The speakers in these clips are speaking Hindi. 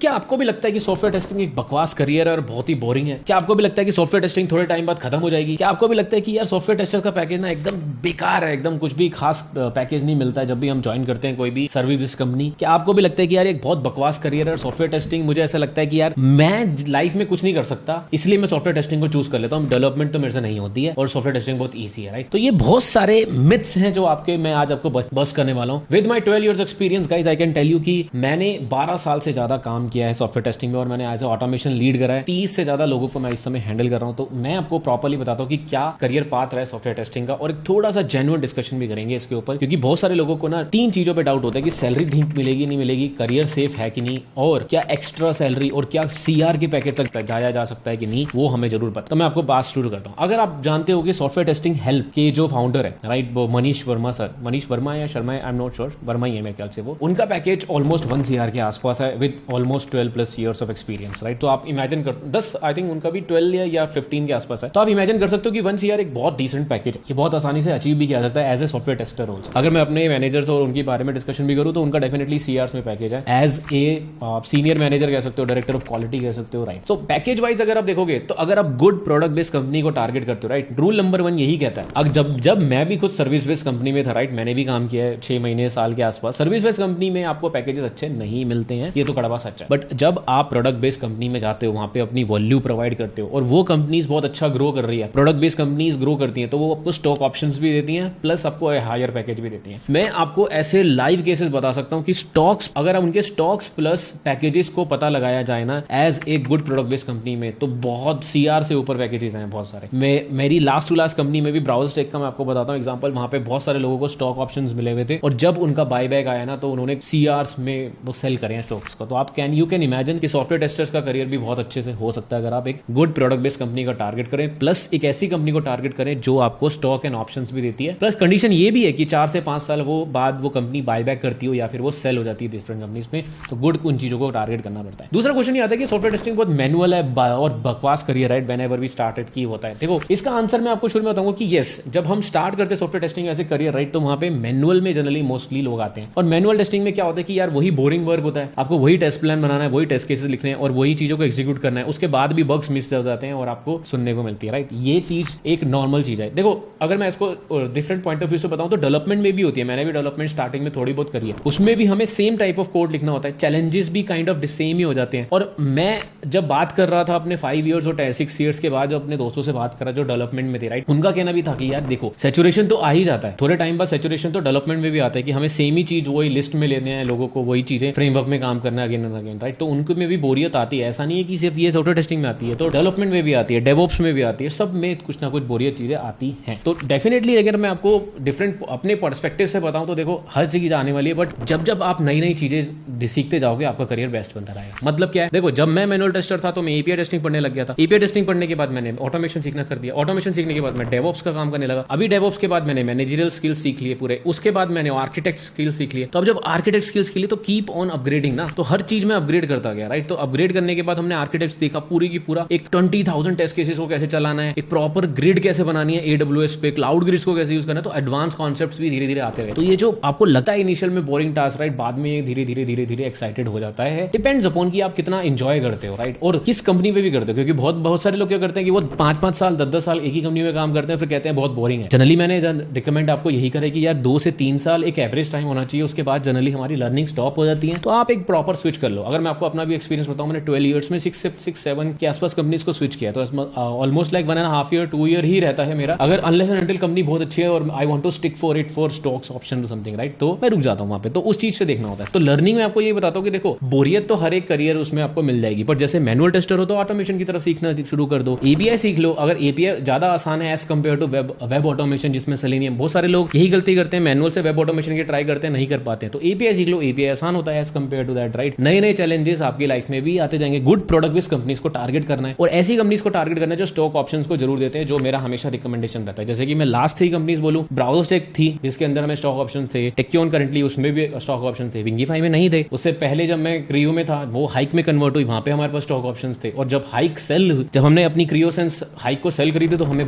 क्या आपको भी लगता है कि सॉफ्टवेयर टेस्टिंग एक बकवास करियर है और बहुत ही बोरिंग है? क्या आपको भी लगता है कि सॉफ्टवेयर टेस्टिंग थोड़े टाइम बाद खत्म हो जाएगी? क्या आपको भी लगता है कि यार सॉफ्टवेयर टेस्टर का पैकेज ना एकदम बेकार है, एकदम कुछ भी खास पैकेज नहीं मिलता है जब भी हम ज्वाइन करते हैं कोई भी सर्विस कंपनी? क्या आपको भी लगता है कि यार एक बहुत बकवास करियर है सॉफ्टवेयर टेस्टिंग? मुझे ऐसा लगता है कि यार मैं लाइफ में कुछ नहीं कर सकता, इसलिए मैं सॉफ्टवेयर टेस्टिंग को चूज कर लेता हूँ। डेवलपमेंट तो मेरे से नहीं होती है और सॉफ्टवेयर टेस्टिंग बहुत ईजी है, राइट? तो ये बहुत सारे मिथ्स हैं जो आपके मैं आज आपको बस करने वाला हूँ। With my 12 years experience guys I can tell you कि मैंने 12 साल से ज्यादा काम किया है सॉफ्टवेयर टेस्टिंग में और मैंने एज ऑटोमेशन लीड करा है। 30 से ज्यादा लोगों को मैं इस समय हैंडल कर रहा हूं। तो मैं आपको प्रॉपर्ली बताता हूं कि क्या करियर पाथ रहा है सॉफ्टवेयर टेस्टिंग का और एक थोड़ा सा जेन्युइन डिस्कशन भी करेंगे इसके ऊपर, क्योंकि बहुत सारे लोगों को ना 3 चीजों पे डाउट होता है कि सैलरी ठीक मिलेगी नहीं मिलेगी, करियर सेफ है कि नहीं, और क्या एक्स्ट्रा सैलरी और क्या सीआर के पैकेज तक जाया जा सकता है कि नहीं, वो हमें जरूर पता। तो मैं आपको बात शुरू करता हूं। अगर आप जानते हो कि सॉफ्टवेयर टेस्टिंग हेल्प के जो फाउंडर है, राइट, वो मनीष वर्मा सर, मनीष वर्मा या Sharma, I am not sure, Verma ही है मेरे ख्याल से, वो उनका पैकेज ऑलमोस्ट 1 CR के आसपास है with almost 12+ years of experience, right? तो आप इमेजिन कर 10 आई थिंक उनका भी 12 या 15 के आसपास है। तो आप इमेजिन कर सकते हो कि 1 CR एक बहुत डिसेंट पैकेज है, ये बहुत आसानी से अचीव भी किया जाता है एज ए सॉफ्टवेयर टेस्टर हो। अगर मैं अपने मैनेजर्स और उनके बारे में डिस्कशन भी करूं तो उनका डेफिनेटली CRs में पैकेज है। एज ए सीनियर मैनेजर कह सकते हो, डायरेक्टर ऑफ क्वालिटी कह सकते हो, राइट? सो पैकेज वाइज अगर आप देखोगे तो अगर आप गुड प्रोडक्ट बेस्ड कंपनी को टारगेट करते हो, राइट, रूल नंबर 1 यही कहता है। अब जब मैं भी खुद सर्विस बेस्ड कंपनी में था, राइट, मैंने भी काम किया है 6 महीने साल के आसपास। सर्विस बेस्ड कंपनी में आपको पैकेजेस अच्छे नहीं मिलते हैं, ये तो कड़वा सच है। बट जब आप प्रोडक्ट बेस्ड कंपनी में जाते हो, वहां पे अपनी वैल्यू प्रोवाइड करते हो और वो कंपनीज बहुत अच्छा ग्रो कर रही है, प्रोडक्ट बेस्ड कंपनीज ग्रो करती हैं, तो वो आपको स्टॉक ऑप्शंस भी देती हैं प्लस आपको हायर पैकेज भी देती हैं। मैं आपको ऐसे लाइव केसेस बता सकता हूं कि स्टॉक्स, अगर उनके स्टॉक्स प्लस पैकेजेस को पता लगाया जाए ना as a good product based company में, तो बहुत CR से ऊपर पैकेजेस हैं बहुत सारे। मेरी लास्ट टू लास्ट कंपनी में भी ब्राउजरटेक का मैं आपको बताता हूं एग्जांपल, वहां पे बहुत सारे लोगों को स्टॉक ऑप्शंस मिले हुए थे और जब उनका बाय बैक आया ना तो उन्होंने CRs में वो सेल करे हैं स्टॉक्स को। तो आप यू कैन इमेजिन कि सॉफ्टवेयर टेस्टर्स का करियर भी बहुत अच्छे से हो सकता है अगर आप एक गुड प्रोडक्ट बेस्ड कंपनी का टारगेट करें, प्लस एक ऐसी कंपनी को टारगेट करें जो आपको स्टॉक एंड ऑप्शंस भी देती है। प्लस कंडीशन ये भी है कि 4 से 5 साल वो बाद वो कंपनी बाय बैक करती हो या फिर वो सेल हो जाती है डिफरेंट कंपनीज में, तो गुड उन चीजों को टारगेट करना पड़ता है। दूसरा क्वेश्चन ये आता है कि सॉफ्टवेयर टेस्टिंग बहुत मैनुअल है और बकवास career, right, whenever we started की होता है। देखो इसका आंसर मैं आपको शुरू में बताऊंगा कि यस, जब हम स्टार्ट करते हैं software testing as a career, right, तो वहां पे मैनुअल में जनरली मोस्टली लोग आते हैं और मैनुअल टेस्टिंग में क्या होता है कि यार वही बोरिंग वर्क होता है, आपको वही टेस्ट प्लान बनाना है, वही टेस्ट केसेस लिखने हैं और वही चीजों को एग्जीक्यूट करना है। उसके बाद भी बग्स मिस हो जाते हैं और आपको सुनने को मिलती है, राइट? ये चीज एक नॉर्मल चीज है। देखो अगर मैं इसको डिफरेंट पॉइंट ऑफ व्यू से बताऊं तो डेवलपमेंट में भी होती है, मैंने भी डेवलपमेंट स्टार्टिंग में थोड़ी बहुत करी है, उसमें भी हमें सेम टाइप ऑफ कोड लिखना होता है, चैलेंजेस भी काइंड ऑफ सेम ही हो जाते हैं। और मैं जब बात कर रहा था अपने 5 years और 6 years के बाद, जो अपने दोस्तों से बात कर रहा जो डेवलपमेंट में थे, राइट, उनका कहना भी था कि यार देखो सैचुरेशन तो आ ही जाता है, थोड़े टाइम बाद सैचुरेशन तो डेवलपमेंट में भी आता है कि हमें सेम ही चीज वही लिस्ट में लेने हैं लोगों को, वही चीजें फ्रेमवर्क में काम करना अगेन एंड अगेन, राइट? तो उनको में भी बोरियत आती है। ऐसा नहीं है कि सिर्फ ये सॉफ्टवेयर टेस्टिंग में आती है, तो डेवलपमेंट में भी आती है, डेवऑप्स में भी आती है, सब में कुछ ना कुछ बोरियत चीजें आती हैं। तो डेफिनेटली अगर मैं आपको डिफरेंट अपने पर्सपेक्टिव से बताऊं तो देखो हर चीज आने वाली है, बट जब आप नई नई चीजें सीखते जाओगे आपका करियर बेस्ट बनता रहेगा। मतलब क्या है, देखो जब मैं मैनुअल टेस्टर था तो मैं एपीआई टेस्टिंग पढ़ने लग गया था, एपीआई टेस्टिंग पढ़ने के बाद मैंने ऑटोमेशन सीखना कर दिया, ऑटोमेशन सीखने के बाद मैं डेवऑप्स का काम करने लगा, अभी डेवऑप्स के बाद मैंने मैनेजरियल स्किल्स सीख लिए पूरे, उसके बाद मैंने आर्किटेक्ट स्किल्स सीख लिए। तो अब जब आर्किटेक्ट स्किल्स के लिए तो कीप ऑन अपग्रेडिंग ना, तो हर चीज में अपग्रेड करता गया, राइट? तो अपग्रेड करने के बाद हमने आर्किटेक्ट देखा पूरी की पूरा एक 20,000 टेस्ट केसेस को कैसे चलाना है, एक प्रॉपर ग्रिड कैसे बनानी है AWS पे, क्लाउड ग्रिड्स को कैसे यूज करना है, तो एडवांस कॉन्सेप्ट्स भी धीरे धीरे आते रहे। तो ये जो आपको लगता है इनिशियल में बोरिंग टास्क, राइट, बाद में धीरे धीरे एक्साइटेड हो जाता है। डिपेंड्स अपॉन कि आप कितना एंजॉय करते हो, राइट, और किस कंपनी में भी करते हो, क्योंकि बहुत सारे लोग क्या करते हैं कि वो 5-5 साल 10-10 साल एक ही कंपनी में काम करते हैं फिर कहते हैं बहुत बोरिंग है। जनरली मैंने रिकमेंड आपको यही करे कि यार 2 से 3 साल एक एवरेज टाइम होना चाहिए, उसके बाद जनरली हमारी लर्निंग स्टॉप हो जाती है, तो आप एक प्रॉपर स्विच कर लो। अगर मैं आपको अपना भी एक्सपीरियंस बताऊं, मैंने 12 years में 6-7 के आसपास कंपनीज को स्विच किया, तो ऑलमोस्ट लाइक 1.5 year 2 year ही रहता है मेरा, अगर अनलेस एंड अनटिल कंपनी बहुत अच्छी है और I want to stick for it for stocks option to something, right, तो मैं रुक जाता हूं वहां पे। तो उस चीज से देखना होता है। तो लर्निंग में आपको ये बताता हूं कि देखो बोरियत तो हर एक करियर उसमें आपको मिल जाएगी, पर जैसे मैनुअल टेस्टर हो तो ऑटोमेशन की तरफ सीखना शुरू कर दो, एपीआई सीख लो। अगर एपीआई ज्यादा आसान है as compare to web automation जिसमें सेलेनियम, बहुत सारे लोग यही गलती करते हैं, मैनुअल से वेब ऑटोमेशन की ट्राई करते हैं, नहीं कर पाते हैं, तो एपीआई सीख लो, एपीआई आसान होता है as compare to that, right? नए चैलेंजेस आपकी लाइफ में भी आते जाएंगे। गुड प्रोडक्ट बेस्ड कंपनीज को टारगेट करना है और ऐसी कंपनीज को टारगेट करना है जो स्टॉक ऑप्शंस को जरूर देते हैं, जो मेरा हमेशा रिकमेंडेशन रहता है। जैसे कि मैं लास्ट 3 कंपनीज बोलूं, ब्राउजरटेक थी जिसके अंदर हमें स्टॉक ऑप्शन थे, टेक्योन करंटली उसमें भी स्टॉक ऑप्शन थे, विंगीफाई में नहीं थे, उससे पहले जब मैं क्रियो में था वो हाइक में कन्वर्ट हुई, वहां पे हमारे पास स्टॉक ऑप्शन थे, और जब हाइक सेल हुई, जब हमने अपनी क्रियोसेंस हाइक को सेल करी थी तो हमें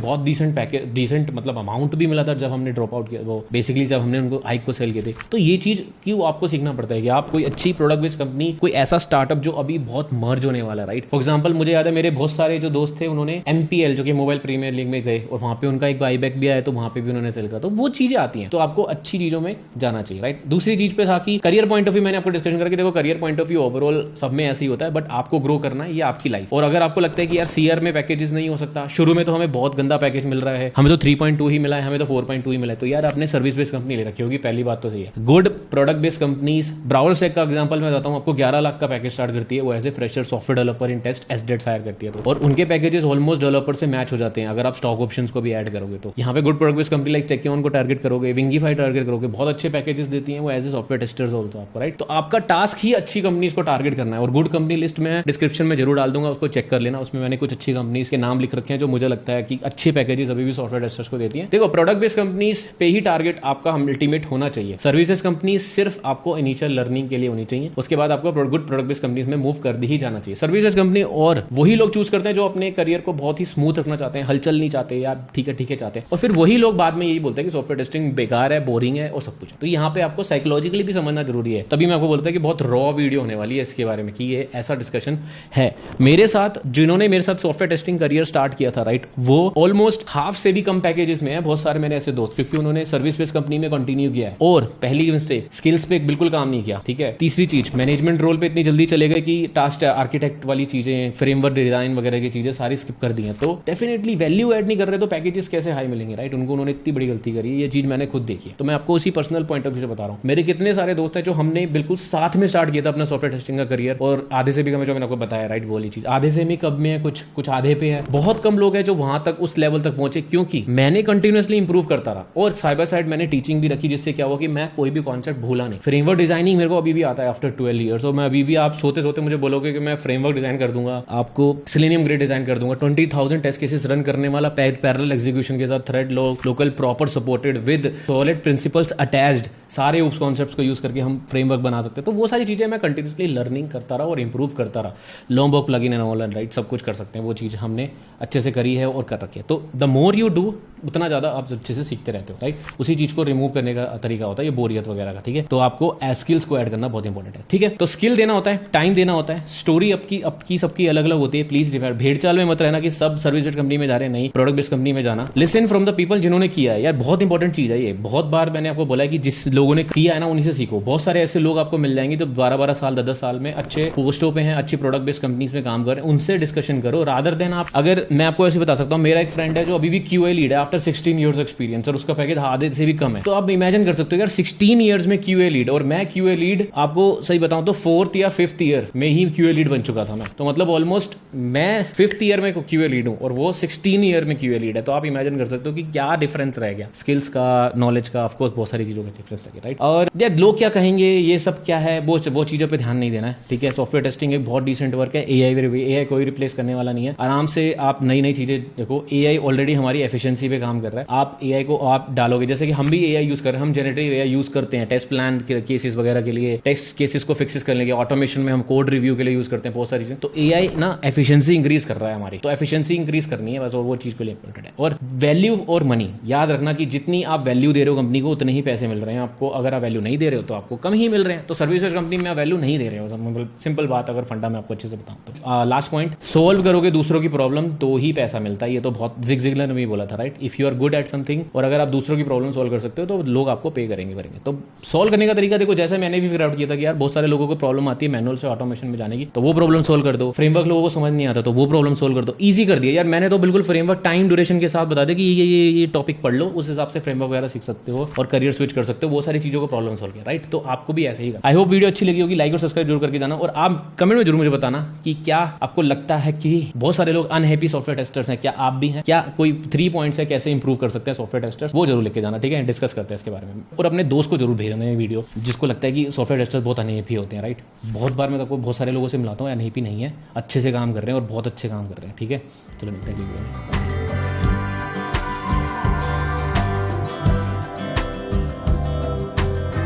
बहुत डिसेंट मतलब अमाउंट भी मिला था जब हमने ड्रॉप आउट किया, वो बेसिकली जब हमने उनको हाइक को सेल किए थे। तो ये चीज क्यों आपको सीखना पड़ता है कि आप कोई अच्छी प्रोडक्ट बेस्ड कंपनी, कोई ऐसा स्टार्टअप जो अभी बहुत मर्ज होने वाला है, राइट। फॉर एग्जाम्पल मुझे याद है मेरे बहुत सारे जो दोस्त थे उन्होंने MPL जो कि मोबाइल प्रीमियर लीग में गए और वहां पे उनका एक बाईबैक भी आया तो वहां पे भी उन्होंने सेल करा। तो वो चीजें आती हैं, तो आपको अच्छी चीजों में जाना चाहिए, राइट। दूसरी चीज पे था कि करियर पॉइंट ऑफ व्यू, मैंने आपको डिस्कशन करके देखो career point of view overall सब में ऐसे ही होता है, बट आपको ग्रो करना है, ये आपकी लाइफ। और अगर आपको लगता है कि यार CR में पैकेजेस नहीं हो सकता, शुरू में तो हमें बहुत गंदा पैकेज मिल रहा है, हमें तो 3.2 ही मिला है, हमें तो 4.2 ही मिला है, तो यार आपने सर्विस बेस्ड कंपनी ले रखी होगी, पहली बात तो सही है। गुड प्रोडक्ट बेस्ड कंपनीज, ब्राउज़रस्टैक का एग्जांपल मैं बताता हूं आपको, 11 लाख का पैकेज स्टार्ट करती है वो as a fresher software developer in test SDET hire करती है, तो और उनके पैकेजेस ऑलमोस्ट डेवलपर से मैच हो जाते हैं अगर आप स्टॉक ऑप्शंस को भी ऐड करोगे तो। यहाँ पे good product based company like Tachyon को टारगेट करोगे, विंगीफाई टारगेट करोगे, बहुत अच्छे पैकेजेस देती हैं वो as a software testers also आपको, राइट। तो आपका टास्क ही अच्छी कंपनीज को टारगेट करना है, और गुड कंपनी लिस्ट में डिस्क्रिप्शन में जरूर डाल दूंगा, उसको चेक कर लेना, उसमें मैंने कुछ अच्छी कंपनीज के नाम लिख रखे हैं जो मुझे लगता है कि अच्छे पैकेजेस अभी भी सॉफ्टवेयर टेस्टर्स को देती हैं। देखो प्रोडक्ट बेस्ड कंपनीज पे ही टारगेट आपका अल्टीमेट होना चाहिए। सर्विसेज कंपनीज सिर्फ आपको इनिशियल लर्निंग के लिए होनी चाहिए, उसके बाद आपको गुड प्रोडक्ट बेस्ड कंपनीज में मूव कर ही जाना चाहिए। सर्विसेज कंपनी और वही लोग चूज करते हैं जो अपने करियर को बहुत ही स्मूथ रखना चाहते हैं, हलचल नहीं चाहते, यार ठीक है चाहते हैं, और फिर वही लोग बाद में यही बोलते हैं कि सॉफ्टवेयर टेस्टिंग बेकार है, बोरिंग है और सब कुछ। तो यहाँ पे आपको साइकोलॉजिकली भी समझना जरूरी है, तभी मैं आपको बोलता हूं कि बहुत रॉ वीडियो होने वाली है इसके बारे में कि ये ऐसा डिस्कशन है। मेरे साथ जिन्होंने मेरे साथ सॉफ्टवेयर टेस्टिंग करियर स्टार्ट किया था, राइट, वो ऑलमोस्ट हाफ से भी कम पैकेजेस में है, बहुत सारे मेरे ऐसे दोस्त, क्योंकि उन्होंने सर्विस बेस्ड कंपनी में कंटिन्यू किया है। और पहली मिस्टेक, स्किल्स पे बिल्कुल काम नहीं किया, ठीक है। तीसरी चीज, मैनेजमेंट रोल पे इतनी जल्दी चले गए कि टास्क आर्किटेक्ट वाली चीजें, फ्रेमवर्क डिजाइन वगैरह की चीजें सारी स्किप कर दी हैं, तो डेफिनेटली वैल्यू ऐड नहीं कर रहे तो पैकेजेस कैसे हाई मिलेंगे, राइट। उन्होंने इतनी बड़ी गलती करी है, ये चीज मैंने खुद देखी है, तो मैं आपको उसी पर्सनल पॉइंट ऑफ व्यू से बता रहा हूं। मेरे कितने सारे दोस्त हैं जो हमने बिल्कुल साथ में स्टार्ट किया था अपना सॉफ्टवेयर टेस्टिंग का करियर, और आधे से भी कम है, जो मैंने आपको बताया, राइट, वो वाली चीज आधे से भी कब में है, कुछ आधे पे है। बहुत कम लोग हैं जो वहां तक उस लेवल तक पहुंचे, क्योंकि मैंने कंटिन्यूअसली इंप्रूव करता रहा, और साइड बाय साइड मैंने टीचिंग भी रखी, जिससे क्या हुआ कि मैं कोई भी कॉन्सेप्ट भूला नहीं। फ्रेमवर्क डिजाइनिंग मेरे को अभी भी आता है आफ्टर 12 ईयर्स, और मैं अभी भी, आप सोते सोते मुझे बोलोगे कि मैं फ्रेमवर्क डिजाइन कर दूंगा, आपको सेलेनियम ग्रेड डिजाइन कर दूंगा, 20,000 टेस्ट केसेस रन करने वाला, पैरेलल एग्जीक्यूशन के साथ, thread local proper supported with solid principles attached, सारे उस कॉन्सेप्ट्स को यूज करके हम फ्रेमवर्क बना सकते हैं। तो वो सारी चीजें मैं कंटिन्यूसली लर्निंग करता रहा और इंप्रूव करता रहा। लॉम्बर्ग प्लगइन एंड ऑल, राइट, सब कुछ कर सकते हैं, वो चीज हमने अच्छे से करी है और कर रखी है। तो द मोर यू डू, उतना ज्यादा आप अच्छे से सीखते रहते हो, राइट। उसी चीज को रिमूव करने का तरीका होता है ये बोरियत वगैरह का, ठीक है। तो आपको स्किल्स को ऐड करना बहुत इंपॉर्टेंट है, ठीक है। तो स्किल देना होता है, टाइम देना होता है, स्टोरी आपकी सबकी अलग अलग होती है। प्लीज भेड़ चाल में मत रहना कि सब सर्विस बेस्ड कंपनी में जा रहे हैं, नहीं, प्रोडक्ट बेस्ड कंपनी में जाना। लिसन फ्रॉम द पीपल जिन्होंने किया है, यार बहुत इंपॉर्टेंट चीज है ये। बहुत बार मैंने आपको बोला है कि जिस लोगों ने किया है ना, उन्हीं से सीखो। बहुत सारे ऐसे लोग आपको मिल जाएंगे जो 12-12 साल 10-10 साल में अच्छे पोस्टों पे हैं, अच्छी प्रोडक्ट बेस्ड कंपनीज में काम कर रहे हैं, उनसे डिस्कशन करो रादर देन आप। अगर मैं आपको ऐसे बता सकता हूं, मेरा एक फ्रेंड है जो अभी भी QA लीड है आफ्टर 16 ईयर्स एक्सपीरियंस, और उसका पैकेज आधे से भी कम है। तो आप इमेजिन कर सकते हो यार 16 ईयर्स में QA लीड, और मैं QA लीड आपको सही बताऊं तो 4th या 5th ईयर में ही QA लीड बन चुका था मैं। तो मतलब ऑलमोस्ट मैं 5th ईयर में QA लीड हूं और वो 16 ईयर में QA लीड है। तो आप इमेजिन कर सकते हो कि क्या डिफरेंस रह गया, स्किल्स का, नॉलेज का, ऑफकोर्स बहुत सारी चीजों का डिफरेंस रह गया, राइट। और यार लोग क्या कहेंगे, ये सब क्या है, वो चीजों पे ध्यान नहीं देना है, ठीक है। सॉफ्टवेयर टेस्टिंग एक बहुत डिसेंट वर्क है। AI कोई रिप्लेस करने वाला नहीं है। आराम से आप नई चीजें देखो। AI ऑलरेडी हमारी एफिशिएंसी पे काम कर रहा है। आप AI को आप डालोगे, जैसे कि हम भी AI यूज कर रहे हैं, हम जनरेटिव AI यूज करते हैं टेस्ट प्लान केसेस वगैरह के लिए, टेस्ट केसेस को फिक्सेस करने के, ऑटोमेशन में हम कोड रिव्यू के लिए यूज करते हैं, बहुत सारी चीजें। तो AI ना एफिशिएंसी इंक्रीज कर रहा है हमारी, तो एफिशिएंसी इंक्रीज करनी है बस, वो चीज के लिए इंपॉर्टेंट है। और वैल्यू और मनी, याद रखना कि जितनी आप वैल्यू दे रहे हो कंपनी को, उतने ही पैसे मिल रहे हैं आपको। अगर आप वैल्यू नहीं दे रहे हो तो आपको कम ही मिल रहे हैं। तो सर्विसेज कंपनी में आप वैल्यू नहीं दे रहे हो, सिंपल बात, अगर फंडा मैं आपको अच्छे से बताऊं तो। लास्ट पॉइंट, सोल्व करोगे दूसरों की प्रॉब्लम तो ही पैसा मिलता है। ये तो बहुत जिग जिगलर ने भी बोला था, right. If you are good at something, और अगर आप दूसरों की प्रॉब्लम सोल्व कर सकते हो तो लोग आपको पे करेंगे। तो सोल्व करने का तरीका देखो, जैसे मैंने भी फिगर आउट किया था कि यार बहुत सारे लोगों को प्रॉब्लम आती है मैनुअल से ऑटोमेशन में जाने की, तो वो प्रॉब्लम सोल्व कर दो। फ्रेमवर्क लोगों को समझ नहीं आता तो वो प्रॉब्लम सोल्व कर दो। ईजी कर दिया यार मैंने तो बिल्कुल। फ्रेमवर्क टाइम ड्यूरेशन के साथ बता दे कि ये टॉपिक पढ़ लो, उस हिसाब से फ्रेमवर्क वगैरह सीख सकते हो और करियर स्विच कर सकते हो। वो सारी चीजों को प्रॉब्लम सोल्व किया, राइट। तो आपको भी ऐसे ही। आई होप वीडियो अच्छी लगी होगी, लाइक और सब्सक्राइब जरूर करके जाना, और आप कमेंट में जरूर मुझे बताना कि क्या आपको लगता है कि बहुत सारे लोग अनहैप्पी सॉफ्टवेयर टेस्टर्स हैं, क्या आप भी हैं, क्या कोई 3 पॉइंट्स है कैसे इंप्रूव कर सकते हैं सॉफ्टवेयर टेस्टर्स, वो जरूर लेके जाना, ठीक है। डिस्कस करते हैं इसके बारे में, और अपने दोस्त को जरूर भेजना ये वीडियो जिसको लगता है कि सॉफ्टवेयर टेस्टर्स बहुत अनहैप्पी होते हैं, राइट। बहुत बार मैं आपको बहुत सारे लोगों से मिलाता हूँ, अनहैप्पी नहीं है, अच्छे से काम कर रहे हैं और बहुत अच्छे काम कर रहे हैं, ठीक है। चलो मिलते हैं।